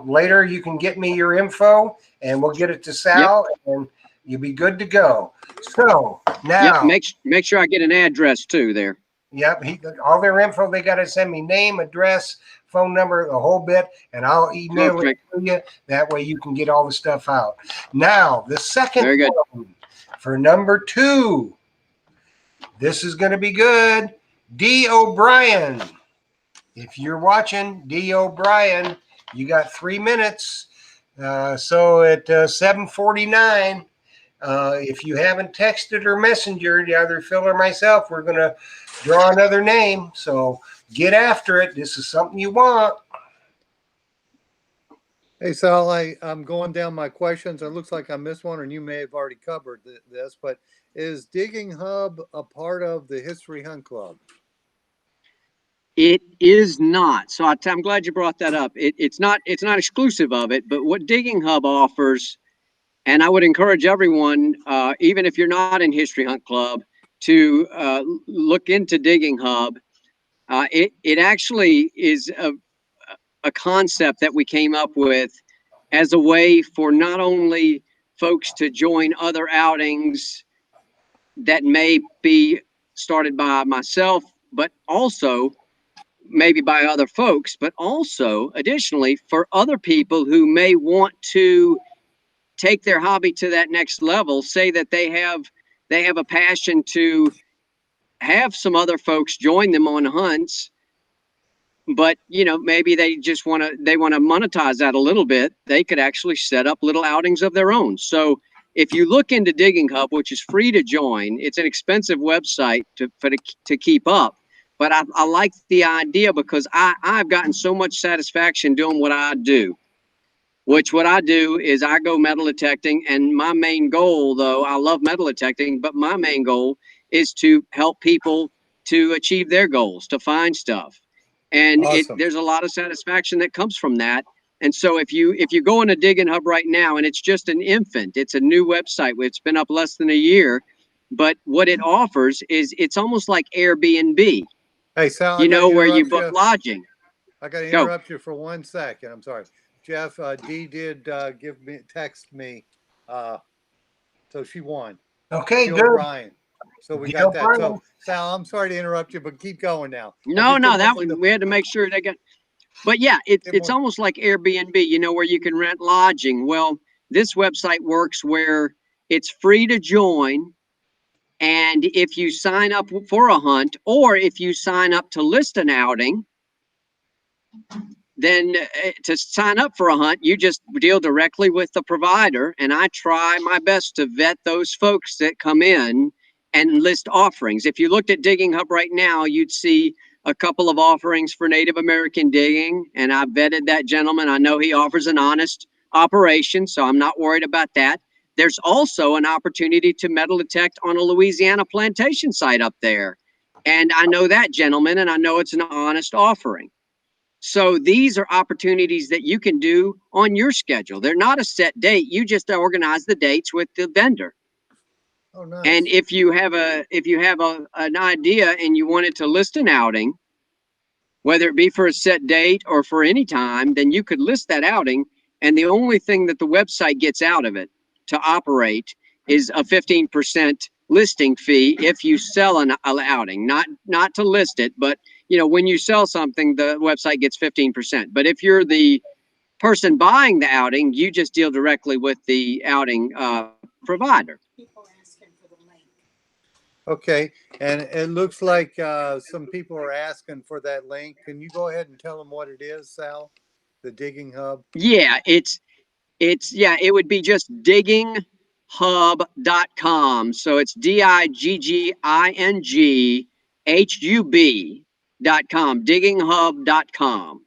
later you can get me your info and we'll get it to Sal and you'll be good to go. So now. Yep. Make sure I get an address too there. Yep. All their info, they got to send me name, address, phone number, the whole bit, and I'll email it to you. That way you can get all the stuff out. Now, the second one for number 2. This is going to be good. D. O'Brien. If you're watching, D. O'Brien, you got 3 minutes. So at 7:49, if you haven't texted or messengered, either Phil or myself, we're going to draw another name. So get after it. This is something you want. Hey, Sal, I'm going down my questions. It looks like I missed one, and you may have already covered this, but is DignHub a part of the History Hunt Club? It is not. So I'm glad you brought that up. It's not exclusive of it, but what DignHub offers, and I would encourage everyone, even if you're not in History Hunt Club, to look into DignHub. It actually is a concept that we came up with as a way for not only folks to join other outings that may be started by myself, but also maybe by other folks, but also additionally for other people who may want to take their hobby to that next level. Say that they have a passion to have some other folks join them on hunts, but maybe they just want to monetize that a little bit. They could actually set up little outings of their own. So if you look into DignHub, which is free to join, it's an expensive website to keep up. But I like the idea because I've gotten so much satisfaction doing what I do. What I do is I go metal detecting, and my main goal, though, I love metal detecting, but my main goal is to help people to achieve their goals, to find stuff. And Awesome. there's a lot of satisfaction that comes from that. And so if you go into DignHub right now, and it's just an infant, it's a new website, it's been up less than a year, but what it offers is it's almost like Airbnb. Hey, Sal, Where you book lodging. I got to interrupt you for 1 second. I'm sorry. Jeff, Dee did text me. So she won. Okay, Jill good. O'Brien. So we got that. So Sal, I'm sorry to interrupt you, but keep going now. No, we had to make sure they got. But yeah, it's almost like Airbnb, where you can rent lodging. Well, this website works where it's free to join. And if you sign up for a hunt, or if you sign up to list an outing, then to sign up for a hunt, you just deal directly with the provider. And I try my best to vet those folks that come in and list offerings. If you looked at DignHub right now, you'd see a couple of offerings for Native American digging. And I vetted that gentleman. I know he offers an honest operation, so I'm not worried about that. There's also an opportunity to metal detect on a Louisiana plantation site up there. And I know that gentleman, and I know it's an honest offering. So these are opportunities that you can do on your schedule. They're not a set date. You just organize the dates with the vendor. Oh, nice. And if you have an idea and you wanted to list an outing, whether it be for a set date or for any time, then you could list that outing And the only thing that the website gets out of it to operate is a 15% listing fee if you sell an outing, not to list it, but when you sell something, the website gets 15%. But if you're the person buying the outing, you just deal directly with the outing provider. People asking for the link. Okay, and it looks like some people are asking for that link. Can you go ahead and tell them what it is, Sal? The Digging Hub? Yeah, it would be just DignHub.com. So it's DiggingHub.com, DiggingHub.com.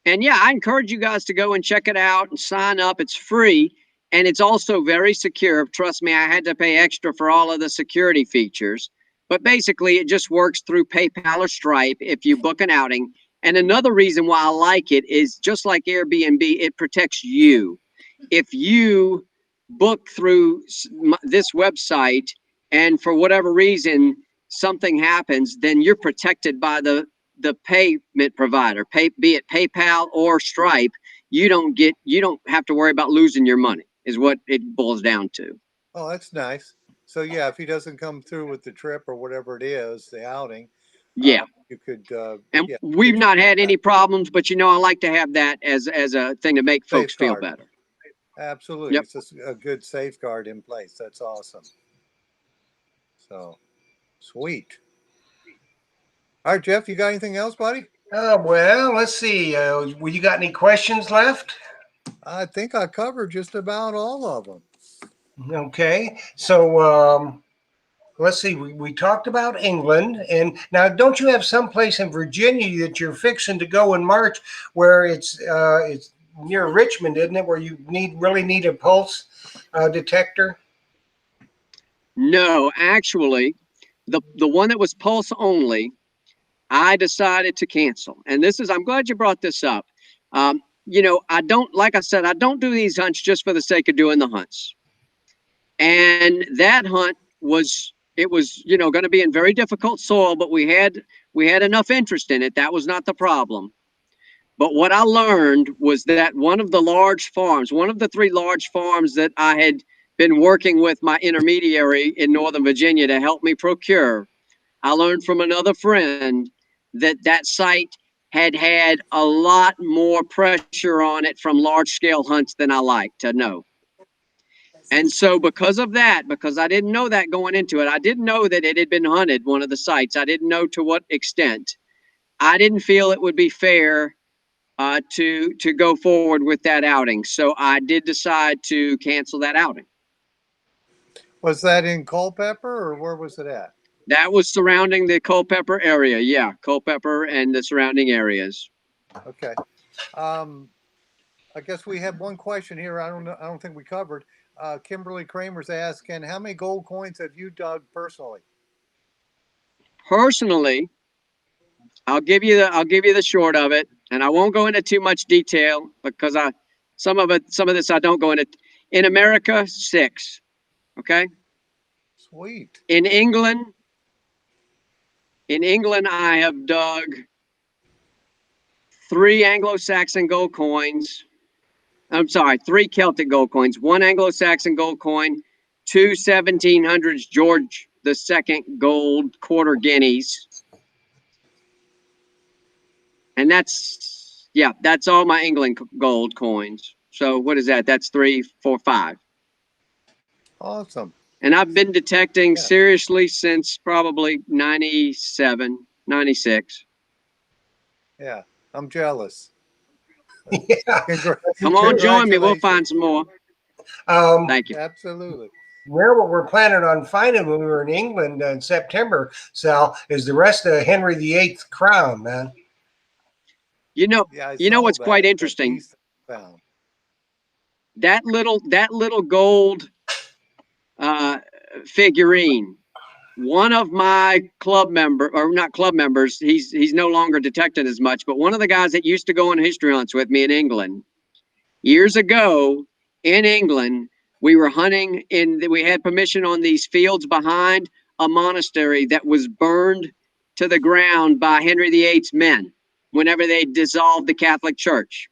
And yeah, I encourage you guys to go and check it out and sign up. It's free and it's also very secure. Trust me, I had to pay extra for all of the security features. But basically, it just works through PayPal or Stripe if you book an outing. And another reason why I like it is just like Airbnb, it protects you. If you book through this website and for whatever reason something happens, then you're protected by the payment provider, be it PayPal or Stripe. You don't have to worry about losing your money, is what it boils down to. Oh, that's nice. So yeah, if he doesn't come through with the trip or whatever it is, the outing, Yeah. you could. And yeah, we've get not your- had any problems, but I like to have that as a thing to make folks feel Safeguard. better. Absolutely, Yep. it's just a good safeguard in place. That's awesome. So, sweet. All right, Jeff, you got anything else, buddy? Well, let's see. Well, you got any questions left? I think I covered just about all of them. Okay. So let's see. We talked about England, and now don't you have some place in Virginia that you're fixing to go in March, where it's near Richmond, isn't it? Where you really need a pulse detector. No, actually, the one that was pulse only, I decided to cancel. And I'm glad you brought this up. I don't, like I said, I don't do these hunts just for the sake of doing the hunts. And that hunt was going to be in very difficult soil, but we had enough interest in it. That was not the problem. But what I learned was that one of the 3 large farms that I had been working with my intermediary in Northern Virginia to help me procure, I learned from another friend that site had a lot more pressure on it from large scale hunts than I like to know. And so because of that, because I didn't know that going into it, I didn't know that it had been hunted, one of the sites. I didn't know to what extent. I didn't feel it would be fair to go forward with that outing. So I did decide to cancel that outing. Was that in Culpeper or where was it at? That was surrounding the Culpeper area. Yeah, Culpeper and the surrounding areas. Okay. I guess we have one question here. I don't know. I don't think we covered. Kimberly Kramer's asking, how many gold coins have you dug personally? Personally, I'll give you the short of it, and I won't go into too much detail because some of this I don't go into. In America, 6. Okay. Sweet. In England, I have dug 3 Anglo-Saxon gold coins. I'm sorry, 3 Celtic gold coins, 1 Anglo-Saxon gold coin, 2 1700s George II gold quarter guineas. And that's all my England gold coins. So what is that? That's 3, 4, 5. Awesome. And I've been detecting seriously since probably 97, 96. Yeah, I'm jealous. Yeah. Come on, join me. We'll find some more. Thank you. Absolutely. Well, what we're planning on finding when we were in England in September, Sal, is the rest of Henry VIII crown, man. Yeah, What's quite interesting? Found. That little gold figurine. One of my club member, or not club members, he's no longer detecting as much, but one of the guys that used to go on history hunts with me in England years ago in England, we were hunting we had permission on these fields behind a monastery that was burned to the ground by Henry VIII's men whenever they dissolved the Catholic Church.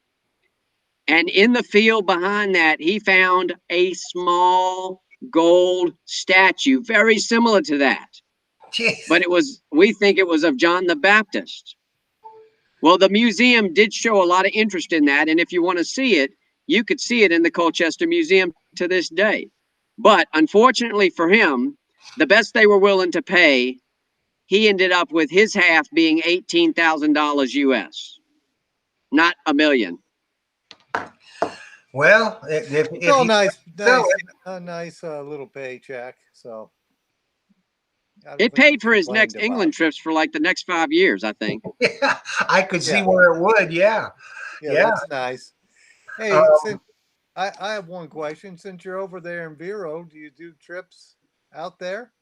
And in the field behind that, he found a small gold statue, very similar to that. Jeez. But we think it was of John the Baptist. Well, the museum did show a lot of interest in that. And if you want to see it, you could see it in the Colchester Museum to this day. But unfortunately for him, the best they were willing to pay, he ended up with his half being $18,000 US, not $1 million. Well, if It's all you nice, sell nice, it, a nice little paycheck. So I don't It think he paid for his complained next about England it. trips for like the next 5 years, I think. yeah, I could see Yeah. where it would. Yeah, Yeah, yeah. that's nice. Hey, Um, since I have one question. Since you're over there in Vero, do you do trips out there?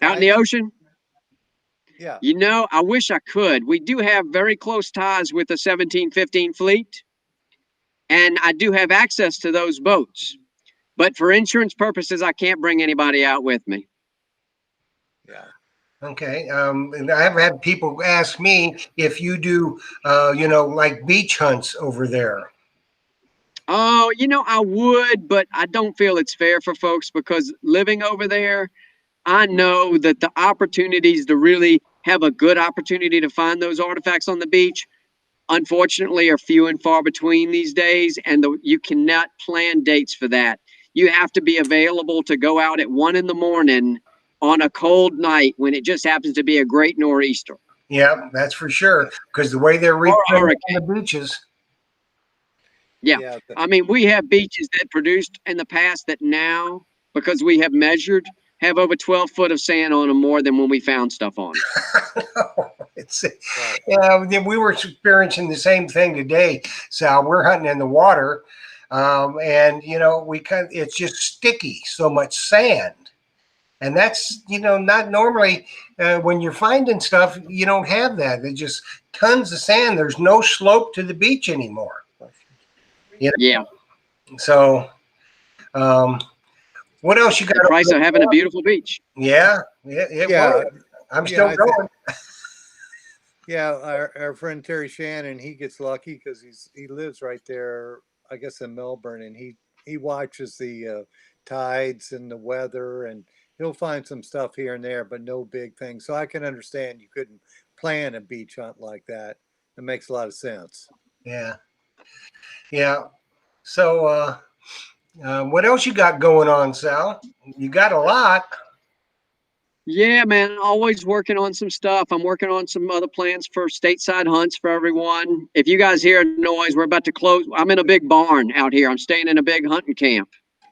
Out in the Guys? ocean, Yeah. I wish I could. We do have very close ties with the 1715 fleet, and I do have access to those boats. But for insurance purposes, I can't bring anybody out with me. Yeah. okay. And I've had people ask me if you do, like beach hunts over there. Oh, I would, but I don't feel it's fair for folks because living over there, I know that the opportunities to really have a good opportunity to find those artifacts on the beach, unfortunately, are few and far between these days, and you cannot plan dates for that. You have to be available to go out at 1 a.m. on a cold night when it just happens to be a great nor'easter Yeah, that's for sure. Because the way they're or a reprinting hurricane. the beaches. Yeah. Yeah. I mean, we have beaches that produced in the past that now, because we have measured, have over 12 foot of sand on them more than when we found stuff on them. it's Right. we were experiencing the same thing today, Sal. We're hunting in the water, and it's just sticky, so much sand. And that's, not normally when you're finding stuff, you don't have that. There's just tons of sand. There's no slope to the beach anymore. Yeah. So, what else you got? The price of having a beautiful beach. Yeah, it Yeah. was. I'm Yeah, still going. Yeah, our friend Terry Shannon, he gets lucky because he lives right there, I guess in Melbourne, and he watches the tides and the weather, and he'll find some stuff here and there, but no big thing. So I can understand you couldn't plan a beach hunt like that. It makes a lot of sense. Yeah, yeah. So, what else you got going on, Sal? You got a lot. Yeah, man, always working on some stuff. I'm working on some other plans for stateside hunts for everyone. If you guys hear noise, we're about to close. I'm in a big barn out here. I'm staying in a big hunting camp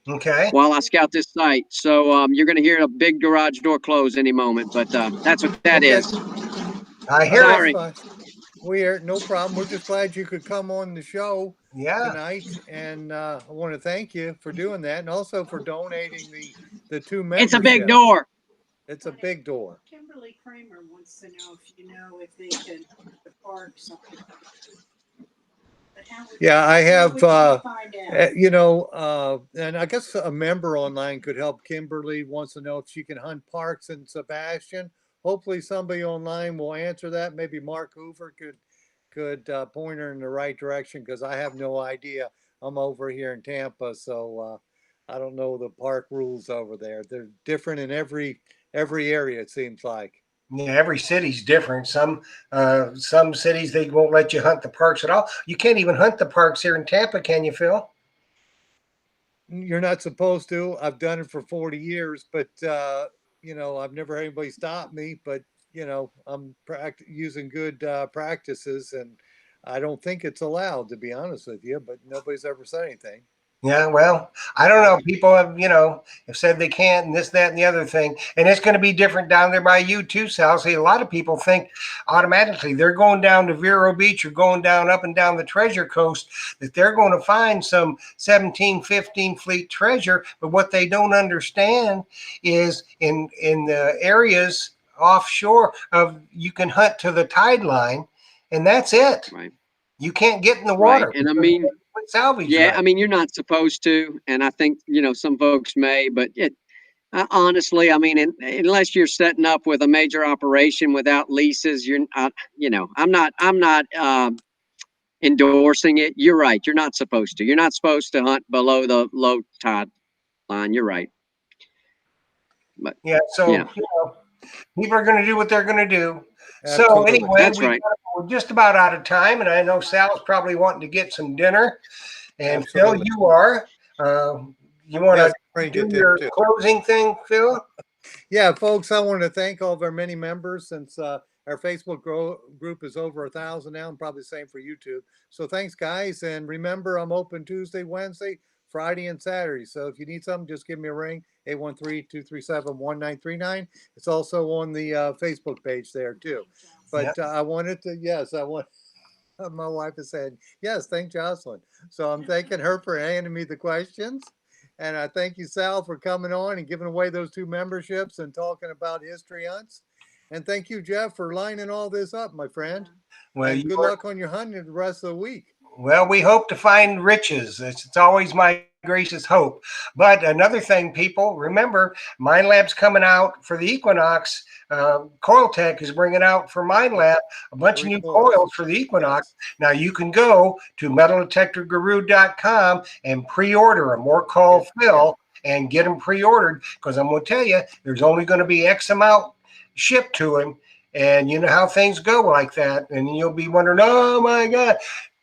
Okay. while I scout this site. So you're going to hear a big garage door close any moment, but that's what that Okay. is. I Oh, hear that's it. Sorry. fine. We're no problem. We're just glad you could come on the show Yeah. tonight, and I want to thank you for doing that, and also for donating the two It's a big memberships. door. It's a big door. Kimberly Kramer wants to know if they can the park something. But how would Yeah, I how have, would you find out? and I guess a member online could help. Kimberly wants to know if she can hunt parks in Sebastian. Hopefully, somebody online will answer that. Maybe Mark Hoover could point her in the right direction because I have no idea. I'm over here in Tampa, so I don't know the park rules over there. They're different in every area. It seems like. Yeah, every city's different. Some cities they won't let you hunt the parks at all. You can't even hunt the parks here in Tampa, can you, Phil? You're not supposed to. I've done it for 40 years, but I've never had anybody stop me. But I'm using good practices, and I don't think it's allowed, to be honest with you. But nobody's ever said anything. Yeah, well, I don't know. People have said they can't, and this, that, and the other thing. And it's going to be different down there by you too, Sal. See, a lot of people think automatically they're going down to Vero Beach or going down up and down the Treasure Coast that they're going to find some 1715 fleet treasure. But what they don't understand is in the areas offshore of you can hunt to the tide line, and that's it. Right. You can't get in the Right. water. And I mean, salvage. yeah, right. I mean, you're not supposed to, and I think some folks may, but honestly, I mean, unless you're setting up with a major operation without leases, I'm not endorsing it. You're right. You're not supposed to. You're not supposed to hunt below the low tide line. You're right. But Yeah. So, yeah, people are going to do what they're going to do. So Absolutely. anyway, that's right. we're just about out of time, and I know Sal's probably wanting to get some dinner. And Phil, Absolutely. you are. You want Yes, to bring do it there your too. closing thing, Phil? Yeah, folks, I want to thank all of our many members since our Facebook group is over 1,000 now, and probably the same for YouTube. So thanks, guys. And remember, I'm open Tuesday, Wednesday, Friday, and Saturday. So if you need something, just give me a ring, 813-237-1939. It's also on the Facebook page there, too. Yeah. But I wanted to, yes, I want. My wife is saying, yes, thank Jocelyn. So I'm thanking her for handing me the questions. And I thank you, Sal, for coming on and giving away those 2 memberships and talking about history hunts. And thank you, Jeff, for lining all this up, my friend. Well, And you good are. luck on your hunting the rest of the week. Well, we hope to find riches. It's always my gracious hope. But another thing, people, remember, Mind Lab's coming out for the equinox. Coil Tech is bringing out for Mind Lab a bunch of 3 new coils. coils for the equinox. Yes. Now, you can go to metaldetectorguru.com and pre-order them or call Phil and get them pre-ordered, because I'm going to tell you, there's only going to be X amount shipped to him. And you know how things go like that. And you'll be wondering, oh, my God.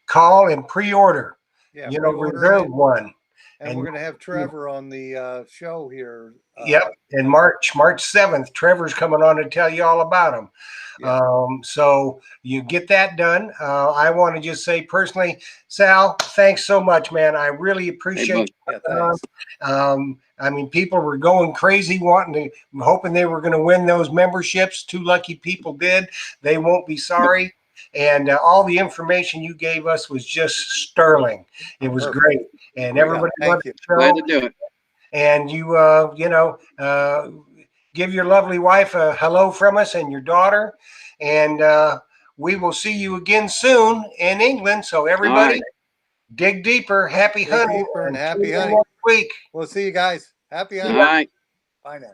Call and pre-order. Yeah, Reserve pre-ordering it. one. And we're going to have Trevor on the show here. Yep. In March 7th, Trevor's coming on to tell you all about them. Yeah. So you get that done. I want to just say personally, Sal, thanks so much, man. I really appreciate Yeah, thanks. I mean, people were going crazy hoping they were going to win those memberships. 2 lucky people did. They won't be sorry. And all the information you gave us was just sterling. It was Perfect. great. And everybody thank loved you. the show. Glad to do it. And you, give your lovely wife a hello from us and your daughter. And we will see you again soon in England. So everybody, dig deeper. Happy Dig hunting. deeper and happy tune in hunting. next week. We'll see you guys. Happy All hunting. right. Bye now.